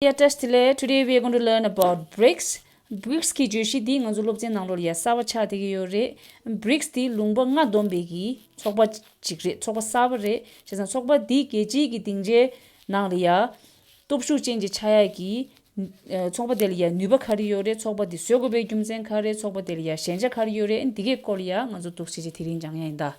Yeah, today we are going to learn about BRICS. BRICS ki joshi di nganzo lobjen nanglo ya sawa cha de yore. BRICS di lungba nga dombe gi chokba chikre chokba sawa re chesan chokba di keji gi tingje nanglo ya topshu change chaya gi chokba del ya nyuba khari yore chokba di syogo be gyumzen khare chokba del ya shenja khari yore dige kolya nganzo tokshi je thirin jangya inda.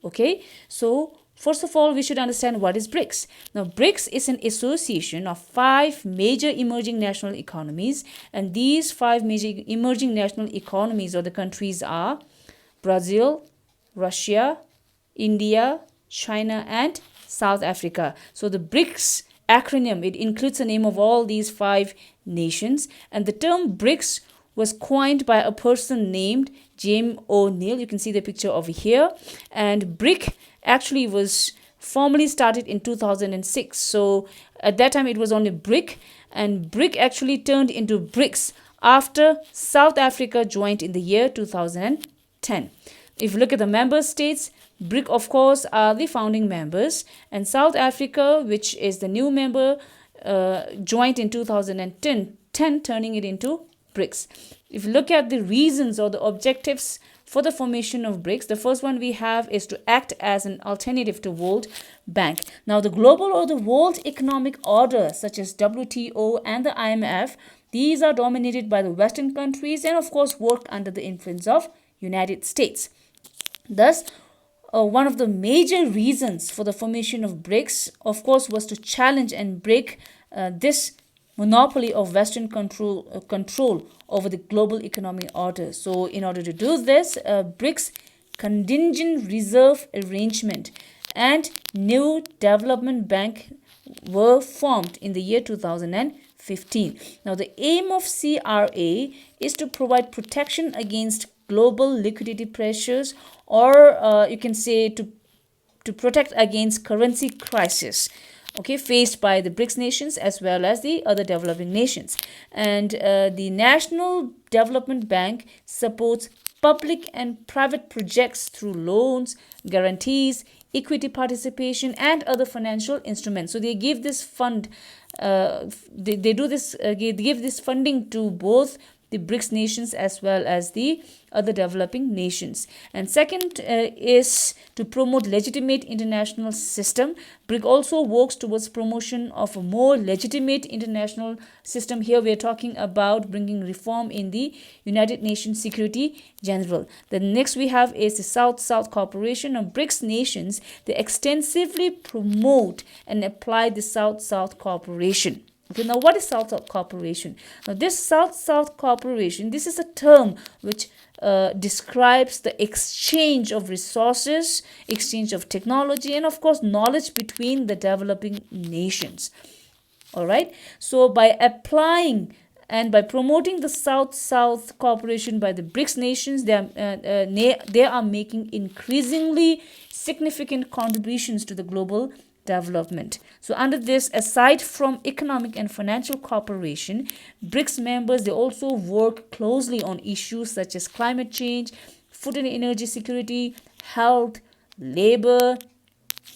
Okay, so first of all, we should understand what is BRICS. Now, BRICS is an association of 5 major emerging national economies, and these 5 major emerging national economies or the countries are Brazil, Russia, India, China, and South Africa. So the BRICS acronym, it includes the name of all these 5 nations, and the term BRICS was coined by a person named James O'Neill. You can see the picture over here. And BRIC actually was formally started in 2006. So at that time it was only BRIC, and BRIC actually turned into BRICS after South Africa joined in the year 2010. If you look at the member states, BRIC of course are the founding members, and South Africa, which is the new member, joined in 2010, turning it into BRICS. If you look at the reasons or the objectives for the formation of BRICS, the first one we have is to act as an alternative to World Bank. Now, the global or the World Economic Order, such as WTO and the IMF, these are dominated by the Western countries and, of course, work under the influence of United States. Thus, one of the major reasons for the formation of BRICS, of course, was to challenge and break this monopoly of Western control over the global economic order. So in order to do this, BRICS contingent reserve arrangement and new development bank were formed in the year 2015. Now the aim of CRA is to provide protection against global liquidity pressures, or you can say to protect against currency crisis, okay, faced by the BRICS nations as well as the other developing nations. And the National Development Bank supports public and private projects through loans, guarantees, equity participation, and other financial instruments. So they give this fund, they give this funding to both the BRICS nations as well as the other developing nations. And second is to promote legitimate international system. BRIC also works towards promotion of a more legitimate international system. Here we are talking about bringing reform in the United Nations Security General. The next we have is the South-South cooperation of BRICS nations. They extensively promote and apply the South-South cooperation. Okay, now what is South-South cooperation? Now this South-South cooperation, this is a term which describes the exchange of resources, exchange of technology, and of course knowledge between the developing nations. All right, so by applying and by promoting the South-South cooperation by the BRICS nations, they are making increasingly significant contributions to the global development. So under this, aside from economic and financial cooperation, BRICS members, they also work closely on issues such as climate change, food and energy security, health, labor,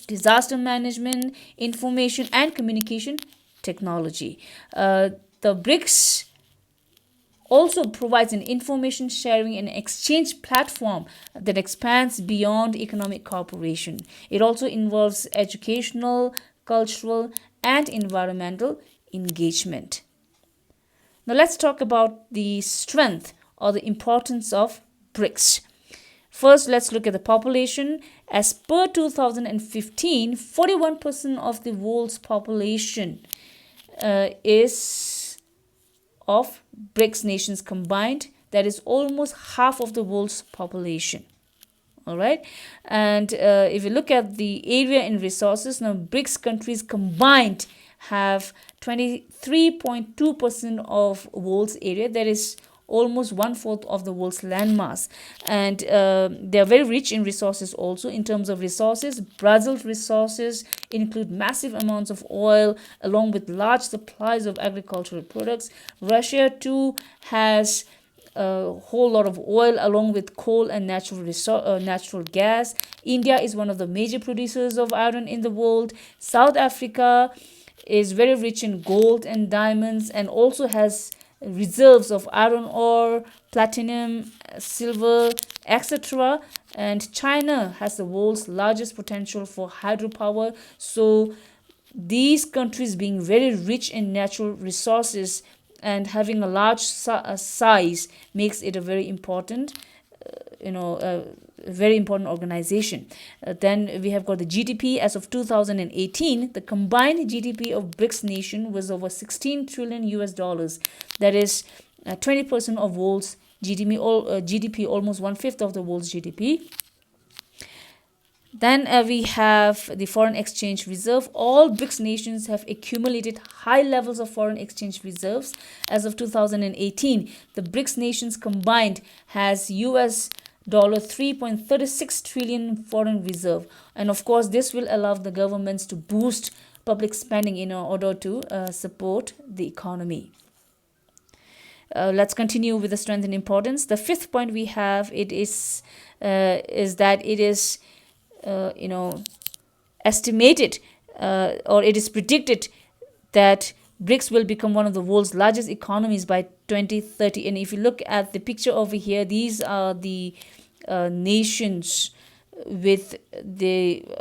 disaster management, information and communication technology. The BRICS also provides an information sharing and exchange platform that expands beyond economic cooperation. It also involves educational, cultural, and environmental engagement. Now let's talk about the strength or the importance of BRICS. First, let's look at the population. As per 2015, 41% of the world's population is of BRICS nations combined. That is almost half of the world's population. All right, and if you look at the area and resources, now BRICS countries combined have 23.2% of world's area. That is almost 1/4 of the world's landmass, and they are very rich in resources. Also, in terms of resources, Brazil's resources include massive amounts of oil along with large supplies of agricultural products. Russia too has a whole lot of oil along with coal and natural gas. India is one of the major producers of iron in the world. South Africa is very rich in gold and diamonds, and also has reserves of iron ore, platinum, silver, etc. And China has the world's largest potential for hydropower. So these countries being very rich in natural resources and having a large size makes it a very important very important organization. Then we have got the GDP as of 2018. The combined GDP of BRICS nation was over 16 trillion US dollars. That is 20% of world's GDP, almost 1/5 of the world's GDP. Then we have the foreign exchange reserve. All BRICS nations have accumulated high levels of foreign exchange reserves. As of 2018, the BRICS nations combined has US $3.36 trillion foreign reserve. And of course, this will allow the governments to boost public spending in order to support the economy. Let's continue with the strength and importance. The fifth point we have is that it is estimated or it is predicted that BRICS will become one of the world's largest economies by 2030. And if you look at the picture over here, these are the nations with the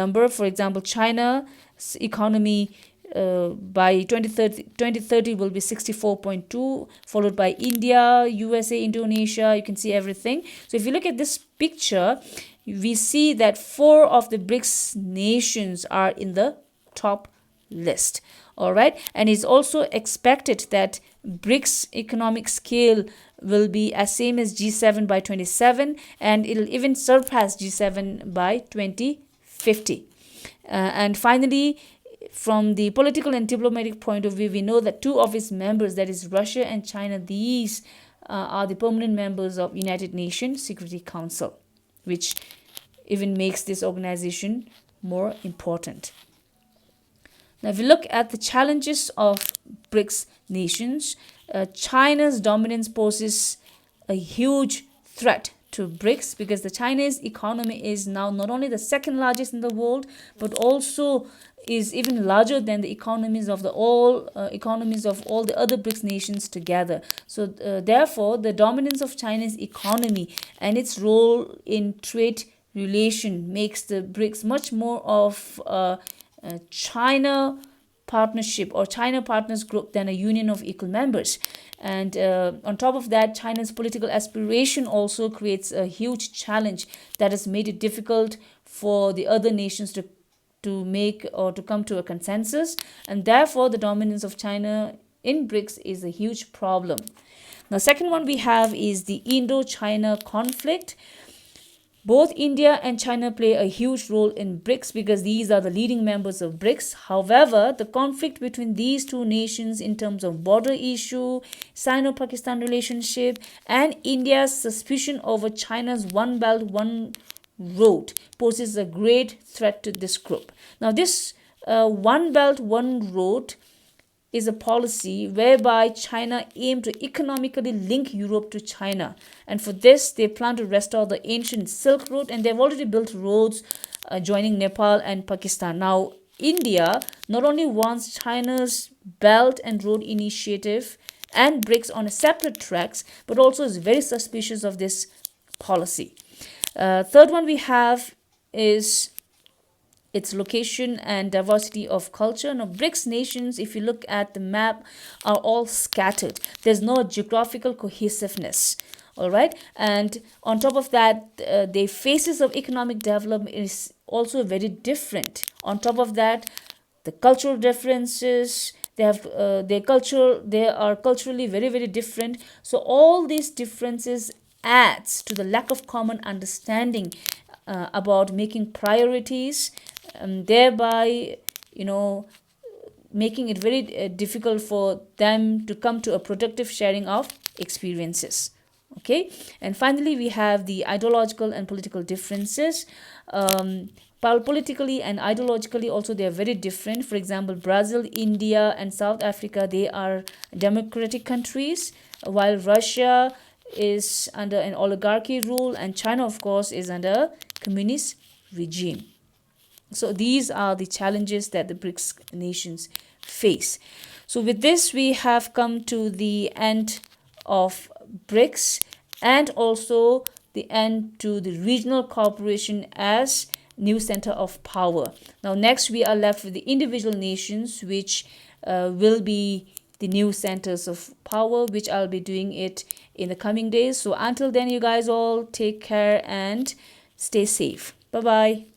number. For example, China's economy by 2030 will be 64.2, followed by India, USA, Indonesia. You can see everything. So if you look at this picture, we see that 4 of the BRICS nations are in the top list. All right, and it's also expected that BRICS economic scale will be as same as G7 by 27, and it'll even surpass G7 by 2050. And finally, from the political and diplomatic point of view, we know that 2 of its members, that is Russia and China, these are the permanent members of United Nations Security Council, which even makes this organization more important. Now, if you look at the challenges of BRICS nations, China's dominance poses a huge threat to BRICS, because the Chinese economy is now not only the second largest in the world, but also is even larger than the economies of all the other BRICS nations together. So therefore, the dominance of China's economy and its role in trade relation makes the BRICS much more of China partnership or China partners group than a union of equal members. And on top of that, China's political aspiration also creates a huge challenge that has made it difficult for the other nations to make or to come to a consensus, and therefore the dominance of China in BRICS is a huge problem. Now, second one we have is the Indo-China conflict. Both India and China play a huge role in BRICS because these are the leading members of BRICS. However, the conflict between these 2 nations in terms of border issue, Sino-Pakistan relationship, and India's suspicion over China's One Belt, One Road poses a great threat to this group. Now, this One Belt, One Road is a policy whereby China aimed to economically link Europe to China. And for this, they plan to restore the ancient Silk Road, and they've already built roads joining Nepal and Pakistan. Now, India not only wants China's Belt and Road Initiative and BRICS on a separate tracks, but also is very suspicious of this policy. Third one we have is its location and diversity of culture. Now, BRICS nations, if you look at the map, are all scattered. There's no geographical cohesiveness. All right, and on top of that, the phases of economic development is also very different. On top of that, the cultural differences, they are culturally very, very different. So all these differences adds to the lack of common understanding about making priorities, thereby making it very difficult for them to come to a productive sharing of experiences. Okay, and finally we have the ideological and political differences. Politically and ideologically also they are very different. For example, Brazil, India, and South Africa, they are democratic countries, while Russia is under an oligarchy rule, and China, of course, is under communist regime. So these are the challenges that the BRICS nations face. So with this, we have come to the end of BRICS and also the end to the regional cooperation as new center of power. Now next we are left with the individual nations, which will be the new centers of power, which I'll be doing it in the coming days. So until then, you guys all take care and stay safe. Bye bye.